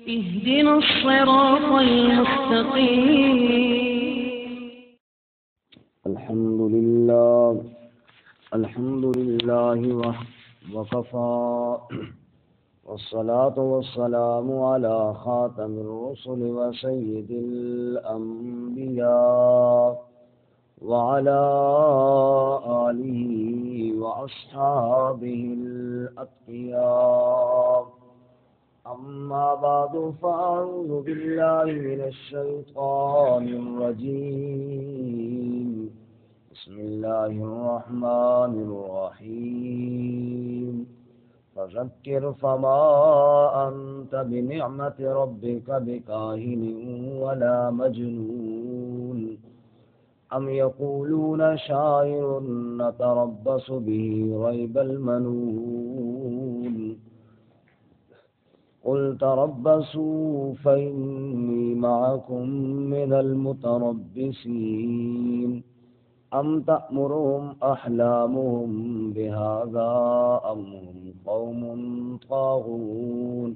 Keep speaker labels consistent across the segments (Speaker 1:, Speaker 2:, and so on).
Speaker 1: اهدنا الصراط المستقيم.
Speaker 2: الحمد لله وكفى والصلاة والسلام على خاتم الرسل وسيد الأنبياء وعلى آله وأصحابه الأتقياء. أما بعد فأعوذ بالله من الشيطان الرجيم. بسم الله الرحمن الرحيم. فذكر فما أنت بنعمة ربك بكاهن ولا مجنون. أم يقولون شاعر نتربص به ريب المنون. قل تربصوا فإني معكم من المتربصين. أم تأمرهم أحلامهم بهذا أم هم قوم طاغون.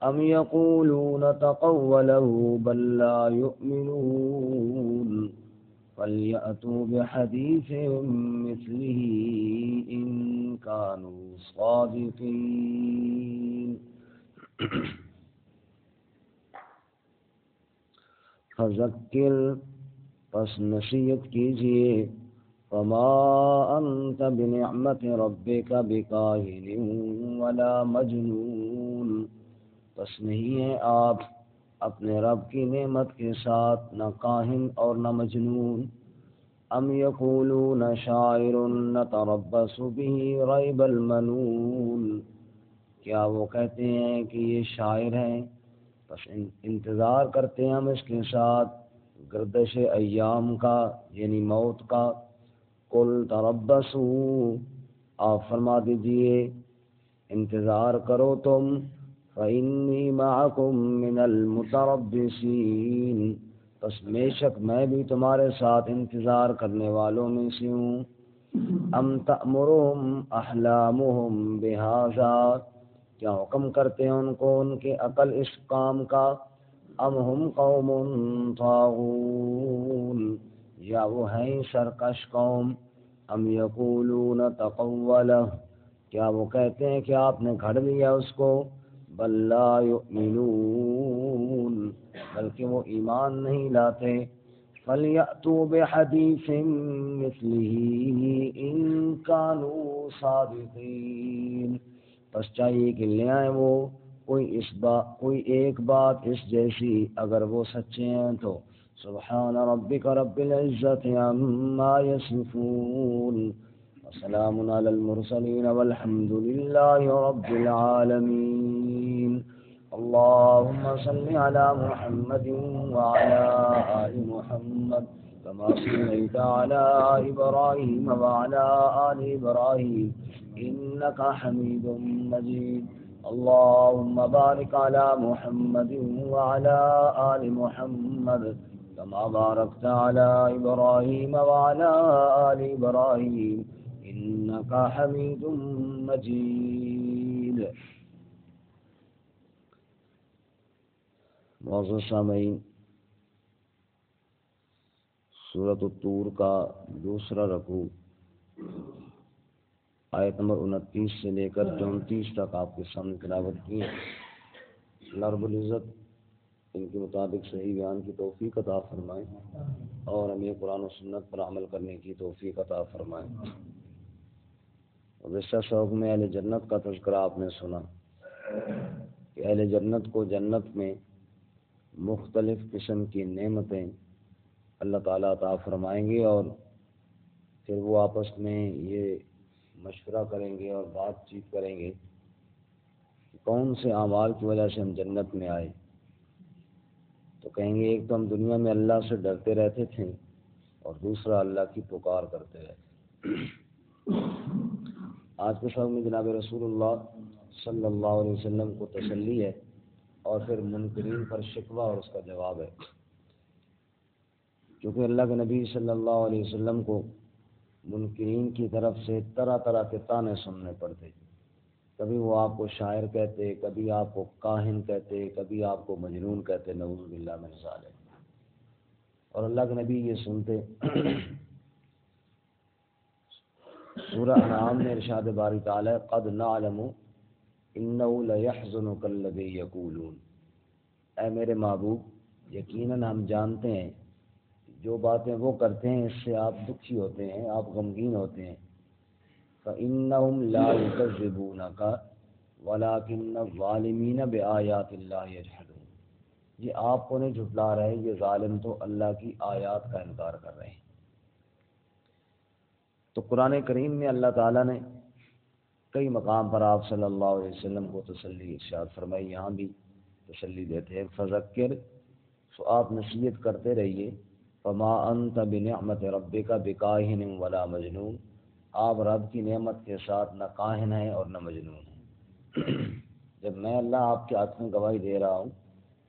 Speaker 2: أم يقولون تقوله بل لا يؤمنون. فليأتوا بحديث مثله إن كانوا صادقين. فذکر پس نصیحت کیجیے. فما انت بنعمت ربک بکاہن ولا مجنون. پس نہیں ہے آپ اپنے رب کی نعمت کے ساتھ نہ کاہن اور نہ مجنون. ام یقولون شاعر نتربص به ریب المنون. کیا وہ کہتے ہیں کہ یہ شاعر ہیں، بس انتظار کرتے ہیں ہم اس کے ساتھ گردش ایام کا یعنی موت کا. قل تربصوا، آپ فرما دیجئے انتظار کرو تم. فإنی معکم من المتربصین، پس بے شک میں بھی تمہارے ساتھ انتظار کرنے والوں میں سے ہوں. ام تأمرهم احلامهم بہذا، کیا حکم کرتے ہیں ان کو ان کے عقل اس کام کا. ام ہم قوم طاغون، یا وہ ہیں سرکش قوم. ام یقولون تقولہ، کیا وہ کہتے ہیں کہ آپ نے گھڑ لیا اس کو. بل لا یؤمنون، بلکہ وہ ایمان نہیں لاتے. فلیأتوا بحدیث مثلہ ان کانوا صادقین، پس چاہیے کہ لے آئیں وہ کوئی ایک بات اس جیسی اگر وہ سچے ہیں تو. سبحان ربک رب العزت عما یصفون وسلام علی المرسلین والحمد للہ رب العالمین. اللهم صل على محمد وعلى آل محمد كما صليت على إبراهيم وعلى آل إبراهيم إنك حميد مجيد. اللهم بارك على محمد وعلى آل محمد كما باركت على إبراهيم وعلى آل إبراهيم إنك حميد مجيد. معزز سامعین، سورۃ الطور کا دوسرا رکوع آیت نمبر 29 سے لے کر 34 تک آپ کے سامنے تلاوت کی. اللہ رب العزت ان کے مطابق صحیح بیان کی توفیق عطا فرمائے اور ہمیں قرآن و سنت پر عمل کرنے کی توفیق عطا فرمائے. ویسا شوق میں اہل جنت کا تذکرہ آپ نے سنا کہ اہل جنت کو جنت میں مختلف قسم کی نعمتیں اللہ تعالیٰ عطا فرمائیں گے اور پھر وہ آپس میں یہ مشورہ کریں گے اور بات چیت کریں گے کہ کون سے اعمال کی وجہ سے ہم جنت میں آئے. تو کہیں گے ایک تو ہم دنیا میں اللہ سے ڈرتے رہتے تھے اور دوسرا اللہ کی پکار کرتے رہتے. آج کے شب میں جناب رسول اللہ صلی اللہ علیہ وسلم کو تسلی ہے اور پھر منکرین پر شکوہ اور اس کا جواب ہے. کیونکہ اللہ کے نبی صلی اللہ علیہ وسلم کو منکرین کی طرف سے طرح طرح کے طعنے سننے پڑتے. کبھی وہ آپ کو شاعر کہتے، کبھی آپ کو کاہن کہتے، کبھی آپ کو مجنون کہتے، نعوذ باللہ من ذالک۔ اور اللہ کے نبی یہ سنتے۔ سورہ انعام میں ارشاد باری تعالی قد نعلم انه لیحزنک الذی یقولون، اے میرے محبوب یقیناً ہم جانتے ہیں جو باتیں وہ کرتے ہیں اس سے آپ دکھی ہوتے ہیں، آپ غمگین ہوتے ہیں۔ فإنهم لا يكذبونك ولكن الظالمین بآیات اللہ یجحدون، یہ آپ کو نہیں جھٹلا رہے، یہ ظالم تو اللہ کی آیات کا انکار کر رہے ہیں۔ تو قرآن کریم میں اللہ تعالیٰ نے کئی مقام پر آپ صلی اللہ علیہ وسلم کو تسلی ارشاد فرمائی، یہاں بھی تسلی دیتے ہیں۔ فذکر، سو آپ نصیحت کرتے رہیے، فما انت بنعمت ربک بکاہن ولا مجنون، آپ رب کی نعمت کے ساتھ نہ کاہن ہیں اور نہ مجنون ہیں۔ جب میں اللہ آپ کے حق میں گواہی دے رہا ہوں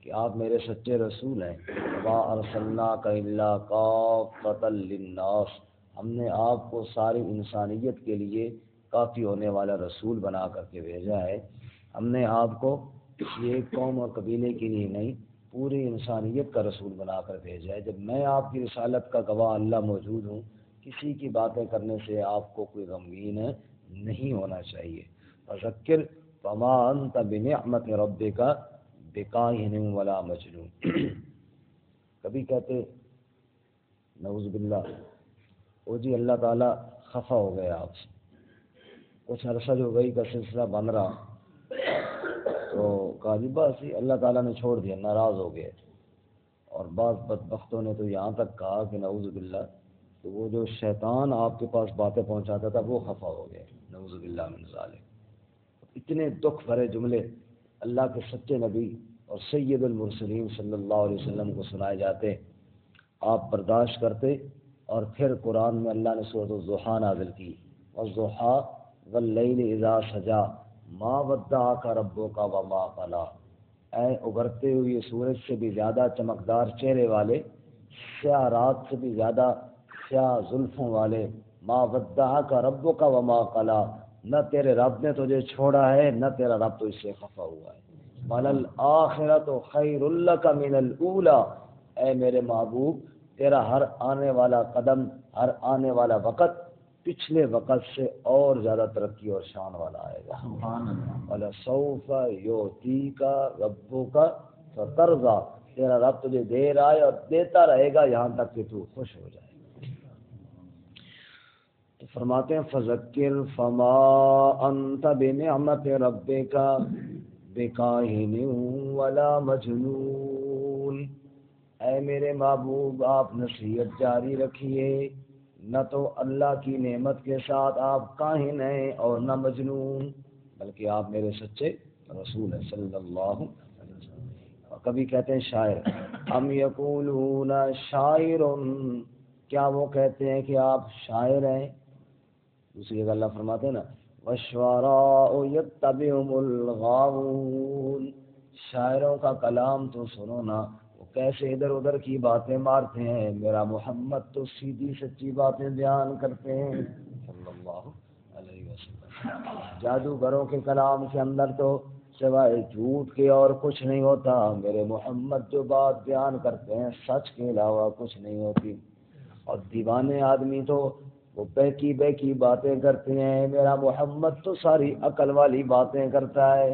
Speaker 2: کہ آپ میرے سچے رسول ہیں، وما ارسلناک الا کافۃ للناس، ہم نے آپ کو ساری انسانیت کے لیے کافی ہونے والا رسول بنا کر کے بھیجا ہے۔ ہم نے آپ کو یہ قوم اور قبیلے کے لیے نہیں، پوری انسانیت کا رسول بنا کر بھیجا ہے۔ جب میں آپ کی رسالت کا گواہ اللہ موجود ہوں، کسی کی باتیں کرنے سے آپ کو کوئی غمگین نہیں ہونا چاہیے۔ فذکر فما انت بنعمت ربک بکاہن ولا مجنون۔ کبھی کہتے نعوذ باللہ، او جی اللہ تعالیٰ خفا ہو گیا آپ سے، کچھ عرصہ جو گئی کا سلسلہ بن رہا، تو کہا جی بس اللہ تعالیٰ نے چھوڑ دیا، ناراض ہو گئے۔ اور بعض بدبختوں نے تو یہاں تک کہا کہ نعوذ باللہ، تو وہ جو شیطان آپ کے پاس باتیں پہنچاتا تھا وہ خفا ہو گئے، نعوذ باللہ من ذالک۔ اتنے دکھ بھرے جملے اللہ کے سچے نبی اور سید المرسلین صلی اللہ علیہ وسلم کو سنائے جاتے، آپ برداشت کرتے، اور پھر قرآن میں اللہ نے سورۃ الضحیٰ نازل کی، والضحیٰ واللیل اذا سجا ما ودعک ربک وما قلی، اے ابھرتے ہوئے سورج سے بھی زیادہ چمکدار چہرے والے، سیاہ رات سے بھی زیادہ سیاہ زلفوں والے، ما ودعک ربک وما قلی، نہ تیرے رب نے تجھے چھوڑا ہے، نہ تیرا رب تو اس سے خفا ہوا ہے۔ وَلَلْآخِرَةُ خَيْرٌ لَكَ مِنَ الْأُولَى، اے میرے محبوب تیرا ہر آنے والا قدم، ہر آنے والا وقت پچھلے وقت سے اور زیادہ ترقی اور شان والا آئے گا۔ وَلَسَوْفَ يُعْطِيكَ رَبُّكَ فَتَرْضَىٰ، تیرا رب تجھے دے رہا ہے اور دیتا رہے گا یہاں تک کہ تو خوش ہو جائے۔ تو فرماتے ہیں فذکر فما انت بنعمت ربک بکاہن ولا مجنون، اے میرے محبوب آپ نصیحت جاری رکھیے، نہ تو اللہ کی نعمت کے ساتھ آپ کاہن ہیں اور نہ مجنون، بلکہ آپ میرے سچے رسول ہیں صلی اللہ علیہ وسلم۔ اور کبھی کہتے ہیں شاعر، ام یقولون شاعر، کیا وہ کہتے ہیں کہ آپ شاعر ہیں؟ دوسری جگہ اللہ فرماتے ہیں نا والشعراء یتبعهم الغاوون، شاعروں کا کلام تو سنو نا، وہ کیسے ادھر ادھر کی باتیں مارتے ہیں، میرا محمد تو سیدھی سچی باتیں بیان کرتے ہیں صلی اللہ علیہ وسلم۔ جادوگروں کے کلام کے اندر تو سوائے جھوٹ کے اور کچھ نہیں ہوتا، میرے محمد جو بات بیان کرتے ہیں سچ کے علاوہ کچھ نہیں ہوتی۔ اور دیوانے آدمی تو وہ بہکی بہکی باتیں کرتے ہیں، میرا محمد تو ساری عقل والی باتیں کرتا ہے۔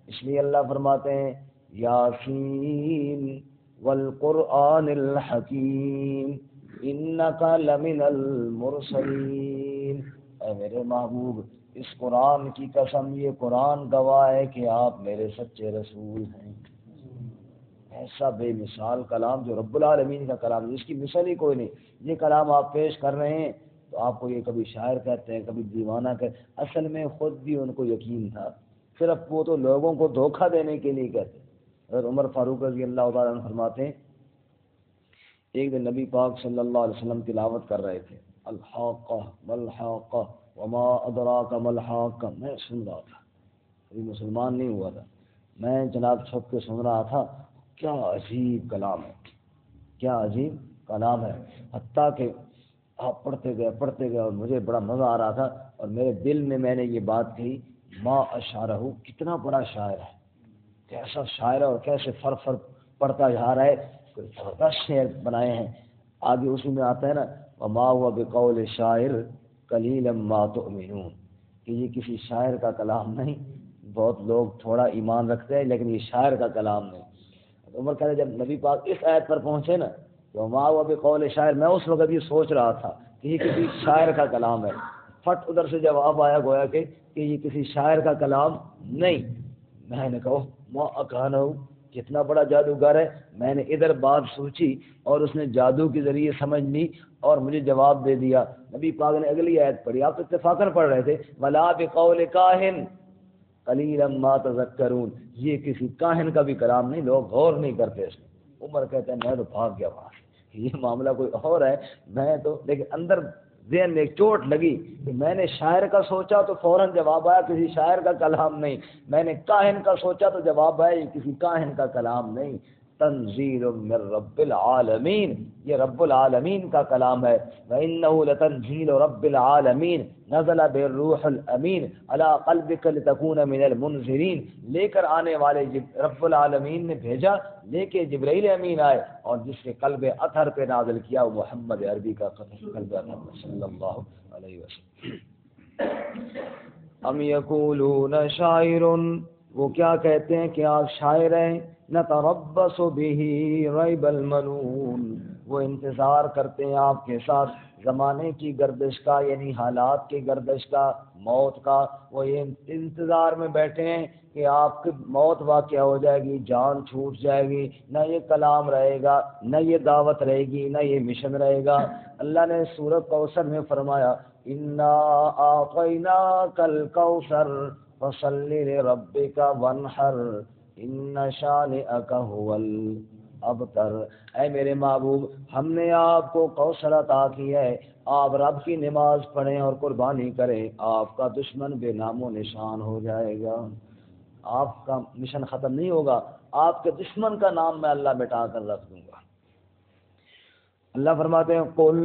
Speaker 2: اس لیے اللہ فرماتے ہیں یاسین والقرآن الحکیم انک لمن المرسلین، اے میرے محبوب اس قرآن کی قسم، یہ قرآن گواہ ہے کہ آپ میرے سچے رسول ہیں۔ ایسا بے مثال کلام جو رب العالمین کا کلام ہے، جس کی مثال ہی کوئی نہیں، یہ کلام آپ پیش کر رہے ہیں تو آپ کو یہ کبھی شاعر کہتے ہیں، کبھی دیوانہ کہتے ہیں، اصل میں خود بھی ان کو یقین تھا، صرف وہ تو لوگوں کو دھوکہ دینے کے لیے کہتے ہیں۔ حضرت عمر فاروق رضی اللہ تعالیٰ عنہ فرماتے ہیں ایک دن نبی پاک صلی اللہ علیہ وسلم تلاوت کر رہے تھے، الحاقہ ملحاقہ وما ادراک ملحاقہ، میں سن رہا تھا، ابھی مسلمان نہیں ہوا تھا، میں جناب چھپ کے سن رہا تھا، کیا عجیب کلام ہے، کیا عجیب کلام ہے، حتیٰ کہ آپ پڑھتے گئے اور مجھے بڑا مزہ آ رہا تھا، اور میرے دل میں نے یہ بات کہی ما اشعرہ، کتنا بڑا شاعر ہے، کیسا شاعر ہے اور کیسے فر پڑتا جا رہا ہے، کوئی زبردست شعر بنائے ہیں۔ آگے اسی میں آتا ہے نا وما هو بقول شاعر قلیلا ما تؤمنون، کہ یہ کسی شاعر کا کلام نہیں، بہت لوگ تھوڑا ایمان رکھتے ہیں لیکن یہ شاعر کا کلام نہیں۔ عمر کہتے جب نبی پاک اس آیت پر پہنچے نا تو وما هو بقول شاعر، میں اس وقت یہ سوچ رہا تھا کہ یہ کسی شاعر کا کلام ہے، پھٹ ادھر سے جواب آیا گویا کہ یہ کسی شاعر کا کلام نہیں۔ میں نے کہا ما اکانہ، کتنا بڑا جادوگر ہے۔ میں نے ادھر بات سوچی اور اس نے جادو کے ذریعے سمجھ لی اور مجھے جواب دے دیا۔ نبی پاک نے اگلی آیت پڑھی، آپ اتفاقاً پڑھ رہے تھے ولا بقول کاہن قلیلا ما تذکرون، یہ کسی کاہن کا بھی کلام نہیں، لوگ غور نہیں کرتے اس میں۔ عمر کہتے ہیں میں تو بھاگ گیا وہاں سے، یہ معاملہ کوئی اور ہے، میں تو لیکن اندر ذہن میں ایک چوٹ لگی کہ میں نے شاعر کا سوچا تو فوراً جواب آیا کسی شاعر کا کلام نہیں، میں نے کاہن کا سوچا تو جواب آیا یہ کسی کاہن کا کلام نہیں، تنزیل من رب العالمین، یہ رب العالمین کا کلام ہے۔ وَإِنَّهُ لَتَنزیل رب العالمین نزل بالروح الامین علی قلبک لتکون من المنذرین، لے کر آنے والے رب العالمین نے بھیجا لے کے جبرائیل امین آئے اور جس کے قلب اطہر پہ نازل کیا وہ محمد عربی کا قلب اطہر صلی اللہ علیہ وسلم۔ ام یقولون شاعر، وہ کیا کہتے ہیں کہ آپ شاعر ہیں، نتربص بہ ریب المنون، وہ انتظار کرتے ہیں آپ کے ساتھ زمانے کی گردش کا، یعنی حالات کی گردش کا، موت کا، وہ یہ انتظار میں بیٹھے ہیں کہ آپ کی موت واقع ہو جائے گی، جان چھوٹ جائے گی، نہ یہ کلام رہے گا، نہ یہ دعوت رہے گی، نہ یہ مشن رہے گا۔ اللہ نے سورۃ کوثر میں فرمایا انا اعطیناک الکوثر فصل لربک وانحر ان شانئک هو الابتر، اے میرے محبوب ہم نے آپ کو کوثر عطا کی ہے، آپ رب کی نماز پڑھیں اور قربانی کریں، آپ کا دشمن بے نام و نشان ہو جائے گا، آپ کا مشن ختم نہیں ہوگا، آپ کے دشمن کا نام میں اللہ مٹا کر رکھ دوں گا۔ اللہ فرماتے ہیں قل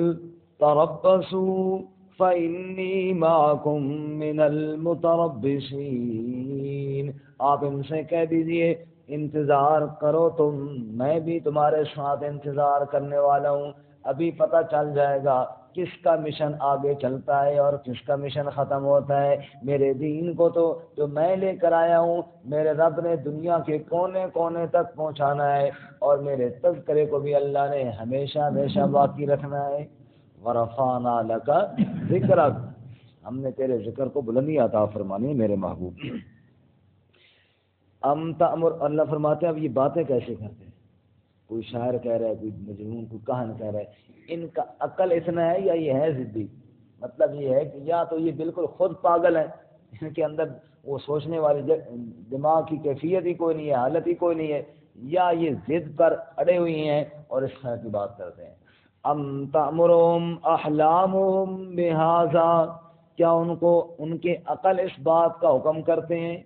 Speaker 2: تربصوا فإنی معکم من المتربصین، آپ ان سے کہہ دیجئے انتظار کرو تم، میں بھی تمہارے ساتھ انتظار کرنے والا ہوں، ابھی پتہ چل جائے گا کس کا مشن آگے چلتا ہے اور کس کا مشن ختم ہوتا ہے۔ میرے دین کو تو جو میں لے کر آیا ہوں میرے رب نے دنیا کے کونے کونے تک پہنچانا ہے، اور میرے تذکرے کو بھی اللہ نے ہمیشہ ہمیشہ باقی رکھنا ہے۔ وَرَفَعْنَا لَكَ ذِكْرَكَ، ہم نے تیرے ذکر کو بلندی عطا فرمانی ہے میرے محبوب۔ تأمر، اللہ فرماتے ہیں اب یہ باتیں کیسے کرتے ہیں، کوئی شاعر کہہ رہا ہے، کوئی مجنون، کوئی کاہن کہہ رہا ہے، ان کا عقل اتنا ہے یا یہ ہے ضدی؟ مطلب یہ ہے کہ یا تو یہ بالکل خود پاگل ہے، ان کے اندر وہ سوچنے والی دماغ کی کیفیت ہی کوئی نہیں ہے، حالت ہی کوئی نہیں ہے، یا یہ ضد پر اڑے ہوئی ہیں اور اس طرح کی بات کرتے ہیں۔ ام تأمرهم احلامهم بہذا، کیا ان کو ان کے عقل اس بات کا حکم کرتے ہیں،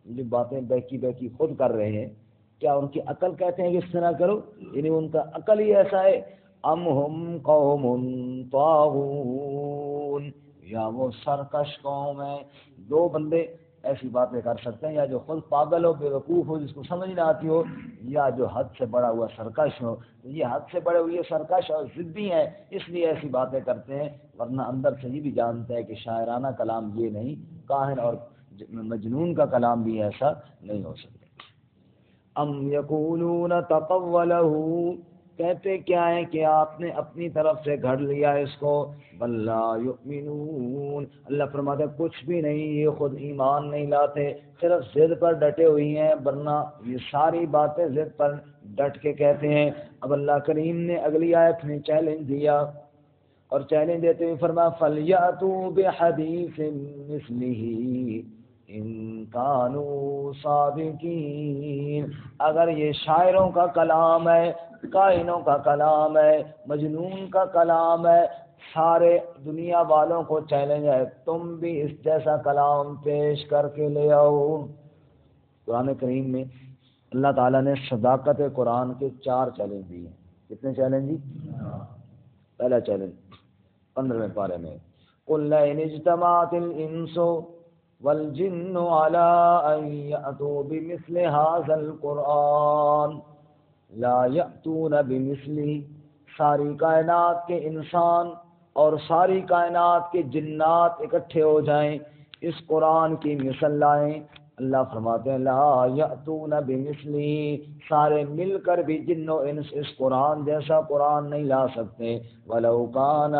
Speaker 2: جو باتیں بہکی بہکی خود کر رہے ہیں، کیا ان کی عقل کہتے ہیں کہ اس طرح کرو، یعنی ان کا عقل ہی ایسا ہے؟ ام ہم قوم طاغون، یا وہ سرکش قوم ہے۔ دو بندے ایسی باتیں کر سکتے ہیں، یا جو خود پاگل ہو، بے وقوف ہو، جس کو سمجھ نہ آتی ہو، یا جو حد سے بڑا ہوا سرکش ہو۔ یہ حد سے بڑے ہوئے سرکش اور ضدی ہیں، اس لیے ایسی باتیں کرتے ہیں، ورنہ اندر سے یہ بھی جانتے ہیں کہ شاعرانہ کلام یہ نہیں، کاہن اور مجنون کا کلام بھی ایسا نہیں ہو سکتا۔ ام یقولون تقولہ، کہتے کیا ہے کہ آپ نے اپنی طرف سے گھڑ لیا اس کو، بل لا یؤمنون، اللہ فرماتا ہے کچھ بھی نہیں، یہ خود ایمان نہیں لاتے، صرف ضد پر ڈٹے ہوئی ہیں، ورنہ یہ ساری باتیں ضد پر ڈٹ کے کہتے ہیں۔ اب اللہ کریم نے اگلی آیت میں چیلنج دیا، اور چیلنج دیتے ہوئے فرمایا فَلْيَأْتُوا بِحَدِيثٍ مِثْلِهِ ان کانوا صادقین، اگر یہ شاعروں کا کلام ہے، کاہنوں کا کلام ہے، مجنون کا کلام ہے، سارے دنیا والوں کو چیلنج ہے، تم بھی اس جیسا کلام پیش کر کے لے آؤ۔ قرآن کریم میں اللہ تعالیٰ نے صداقت قرآن کے 4 چیلنج دیے۔ کتنے چیلنج دی؟ پہلا چیلنج 15ویں پارے میں قُلْ لَئِنِ اجْتَمَعَتِ الْإِنسُ والجن على أن يأتوا بمثل هذا القرآن لا يأتون بمثله، ساری کائنات کے انسان اور ساری کائنات کے جنات اکٹھے ہو جائیں اس قرآن کی مثل لائیں، اللہ فرماتے ہیں لا یأتون بمثلی، سارے مل کر بھی جن و انس اس قرآن جیسا قرآن نہیں لا سکتے، ولو کان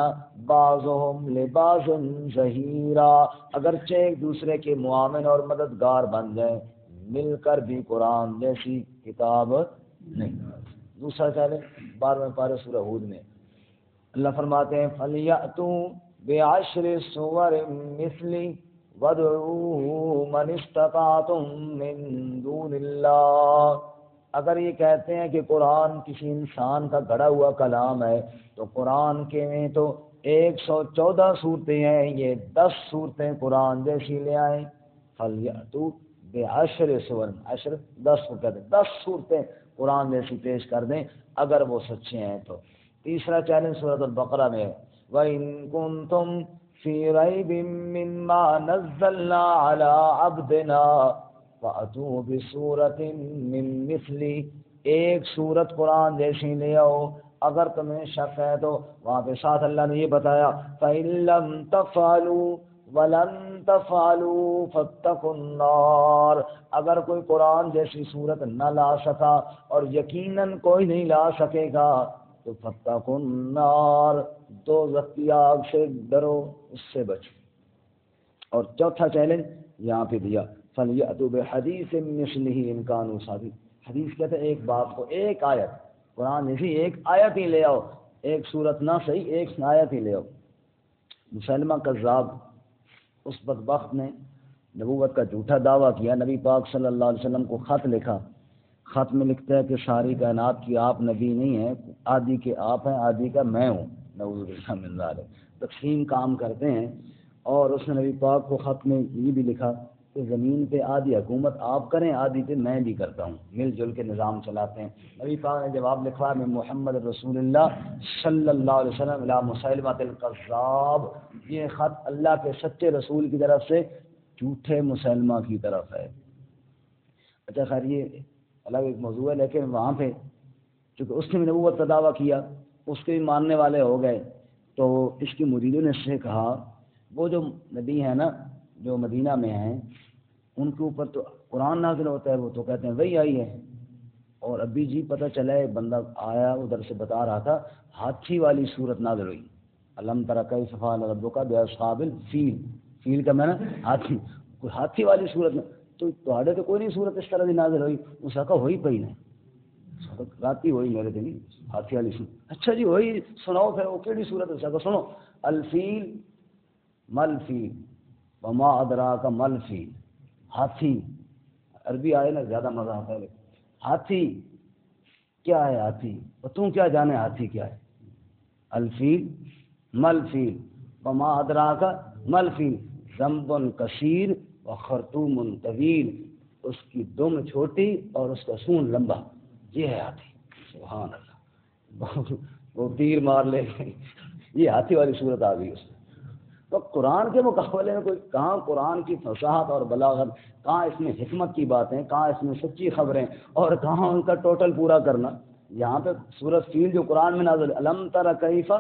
Speaker 2: بعضهم لبعض ظہیرا، اگرچہ ایک دوسرے کے معاون اور مددگار بن جائیں، مل کر بھی قرآن جیسی کتاب نہیں۔ دوسرا چلے 12ویں پارے سورہ ہود میں اللہ فرماتے ہیں فَلْيَأْتُوا بِعَشْرِ سُوَرٍ مِثْلِهِ وَادْعُوا مَنِ اسْتَطَعْتُم مِّن دُونِ اللَّهِ، اگر یہ کہتے ہیں کہ قرآن کسی انسان کا گھڑا ہوا کلام ہے تو قرآن کے میں تو 114 صورتیں ہیں، یہ 10 صورتیں قرآن جیسی لے آئیں۔ فَلْيَأْتُوا بِعَشْرِ سُوَرٍ، 10 کو کہتے ہیں 10 صورتیں قرآن جیسی پیش کر دیں اگر وہ سچے ہیں تو۔ تیسرا چیلنج سورۃ البقرہ میں ہے وَإِن كُنتُمْ فِي رَيْبٍ مِّمَّا نَزَّلْنَا عَلَىٰ عَبْدِنَا فَأْتُوا بِسُورَةٍ مِّن مِّثْلِهِ، ایک سورت قرآن جیسی لے آؤ، اگر تمہیں شک ہے تو وہاں پہ ساتھ اللہ نے یہ بتایا فَإِن لَّمْ تَفْعَلُوا وَلَن تَفْعَلُوا فَاتَّقُوا النَّارَ، اگر کوئی قرآن جیسی صورت نہ لا سکا اور یقیناً کوئی نہیں لا سکے گا تو فَاتَّقُوا النَّارَ، دوزخ کی آگ سے ڈرو، اس سے بچو۔ اور چوتھا چیلنج یہاں پہ دیا فَلْيَأْتُوا بِحَدِيثٍ مِّثْلِهِ إِن كَانُوا صَادِقِينَ، حدیث کہتے ہیں ایک بات کو، ایک آیت قرآن جیسی ایک آیت ہی لے آؤ، ایک صورت نہ صحیح ایک آیت ہی لے آؤ۔ مسلمہ کذاب اس بدبخت نے نبوت کا جھوٹا دعویٰ کیا، نبی پاک صلی اللہ علیہ وسلم کو خط لکھا، خط میں لکھتا ہے کہ ساری کائنات کی آپ نبی نہیں ہیں، آدھی کے آپ ہیں آدھی کا میں ہوں، نعوذ باللہ من ذالک، تقسیم کام کرتے ہیں۔ اور اس نے نبی پاک کو خط میں یہ بھی لکھا کہ زمین پہ آدھی حکومت آپ کریں آدھی پہ میں بھی کرتا ہوں، مل جل کے نظام چلاتے ہیں۔ نبی پاک نے جواب لکھا میں محمد رسول اللہ صلی اللہ علیہ وسلم الی مسیلمۃ الکذاب، یہ خط اللہ کے سچے رسول کی طرف سے جھوٹے مسلمہ کی طرف ہے۔ اچھا خیر یہ الگ ایک موضوع ہے، لیکن وہاں پہ چونکہ اس نے بھی نبوت کا دعویٰ کیا، اس کے بھی ماننے والے ہو گئے، تو اس کی مریدوں نے اس سے کہا وہ جو نبی ہیں نا جو مدینہ میں ہیں ان کے اوپر تو قرآن نازل ہوتا ہے، وہ تو کہتے ہیں وہی آئی ہے، اور ابھی جی پتہ چلا ہے بندہ آیا ادھر سے بتا رہا تھا ہاتھی والی صورت نازل ہوئی، الم تر کیف فعل ربک باصحاب الفیل، فیل کا میں نا ہاتھی، کوئی ہاتھی والی صورت میں تو تھوڑے تو کوئی نہیں صورت اس طرح کی نازل ہوئی، اس کا ہوئی پئی نہیں رات ہی ہوئی میرے دن ہاتھی والی صورت، اچھا جی وہی سناؤ پھر وہ کیڑی صورت ہے، سنو الفیل مل فیل وما ادراک مل فیل، ہاتھی عربی آئے نا زیادہ مزہ آتا ہے، ہاتھی کیا ہے ہاتھی، اور تم کیا جانے ہاتھی کیا ہے، الفیل مل فیل وما ادراک مل فیل ذنب کثیر و خرطوم طویل، اس کی دم چھوٹی اور اس کا سون لمبا، یہ ہے ہاتھی، سبحان اللہ، وہ تیر مار لے یہ ہاتھی والی صورت آ گئی اس میں۔ تو قرآن کے مقابلے میں کوئی کہاں قرآن کی فصاحت اور بلاغت، کہاں اس میں حکمت کی باتیں، کہاں اس میں سچی خبریں، اور کہاں ان کا ٹوٹل پورا کرنا۔ یہاں پہ سورۃ فیل جو قرآن میں نازل الم تر کیف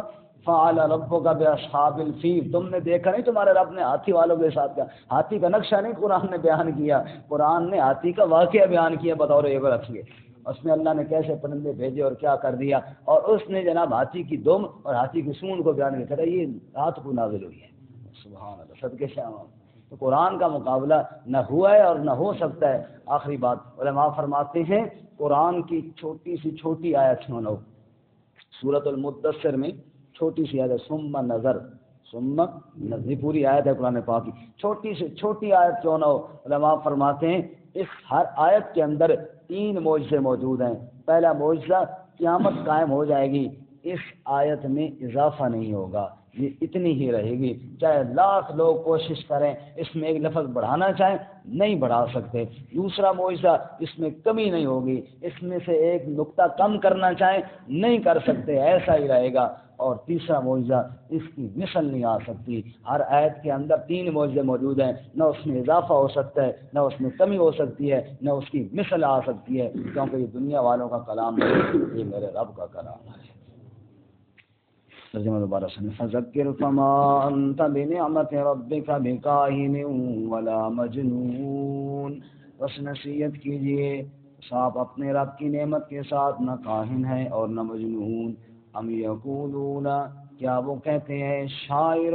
Speaker 2: فعل ربک باصحاب الفیل، تم نے دیکھا نہیں تمہارے رب نے ہاتھی والوں کے ساتھ کیا، ہاتھی کا نقشہ نہیں قرآن نے بیان کیا، قرآن نے ہاتھی کا واقعہ بیان کیا بطور عبرت کے، اس میں اللہ نے کیسے پرندے بھیجے اور کیا کر دیا، اور اس نے جناب ہاتھی کی دم اور ہاتھی کی سون کو بیان کیا، یہ رات کو نازل ہوئی ہے، سبحان اللہ صدقے شام۔ تو قرآن کا مقابلہ نہ ہوا ہے اور نہ ہو سکتا ہے۔ آخری بات علماء فرماتے ہیں قرآن کی چھوٹی سی چھوٹی آیت سنو، سورۃ المدثر میں چھوٹی سی آیت ثم نظر، ثم نظر پوری آیت ہے قرآن پاک کی، چھوٹی سے چھوٹی آیت کیوں نہ ہو، علماء فرماتے ہیں اس ہر آیت کے اندر 3 معجزے موجود ہیں۔ پہلا معجزہ قیامت قائم ہو جائے گی، اس آیت میں اضافہ نہیں ہوگا، یہ اتنی ہی رہے گی، چاہے لاکھ لوگ کوشش کریں اس میں ایک لفظ بڑھانا چاہیں نہیں بڑھا سکتے۔ دوسرا معجزہ اس میں کمی نہیں ہوگی، اس میں سے ایک نقطہ کم کرنا چاہیں نہیں کر سکتے، ایسا ہی رہے گا۔ اور تیسرا معجزہ اس کی مثل نہیں آ سکتی۔ ہر آیت کے اندر 3 معجزے موجود ہیں، نہ اس میں اضافہ ہو سکتا ہے، نہ اس میں کمی ہو سکتی ہے، نہ اس کی مثل آ سکتی ہے، کیونکہ یہ دنیا والوں کا کلام نہیں، یہ میرے رب کا کلام ہے۔ ترجمہ دوبارہ سنیں۔ فذکر فما انت بنعمت ربک بکاہن ولا مجنون، بس نصیحت کیجئے، آپ اپنے رب کی نعمت کے ساتھ نہ کاہن ہے اور نہ مجنون۔ ام یقولون، کیا وہ کہتے ہیں، شاعر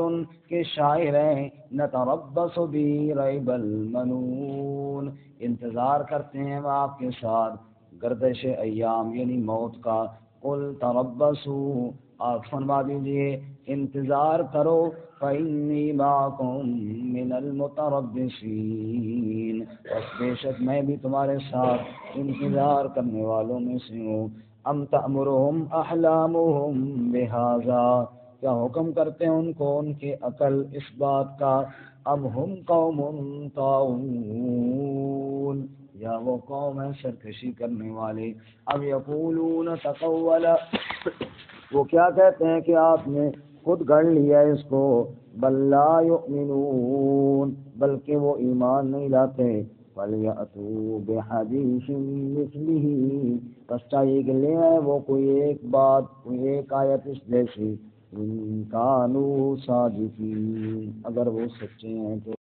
Speaker 2: کے شاعر ہیں، نتربص بی ریب المنون، انتظار کرتے ہیں ہم آپ کے ساتھ گردش ایام یعنی موت کا۔ قل تربصوا، آپ فرما دیجئے انتظار کرو، فإنی معکم من المتربصین، بس بے شک میں بھی تمہارے ساتھ انتظار کرنے والوں میں سے ہوں۔ ام تأمرہم احلامہم بہذا، کیا حکم کرتے ہیں ان کو ان کے عقل اس بات کا، ام ہم قوم طاغون، یا وہ قوم ہے سرکشی کرنے والے۔ اب یقولون تقولا، وہ کیا کہتے ہیں کہ آپ نے خود گڑھ لیا اس کو، بل لا یؤمنون، بلکہ وہ ایمان نہیں لاتے۔ فَلْيَأْتُوا بِحَدِيثٍ مِثْلِهِ، پس چاہیے کہ لے آئے وہ کوئی ایک بات، کوئی ایک آیت اس جیسی، ان کانوا صادقین، اگر وہ سچے ہیں تو۔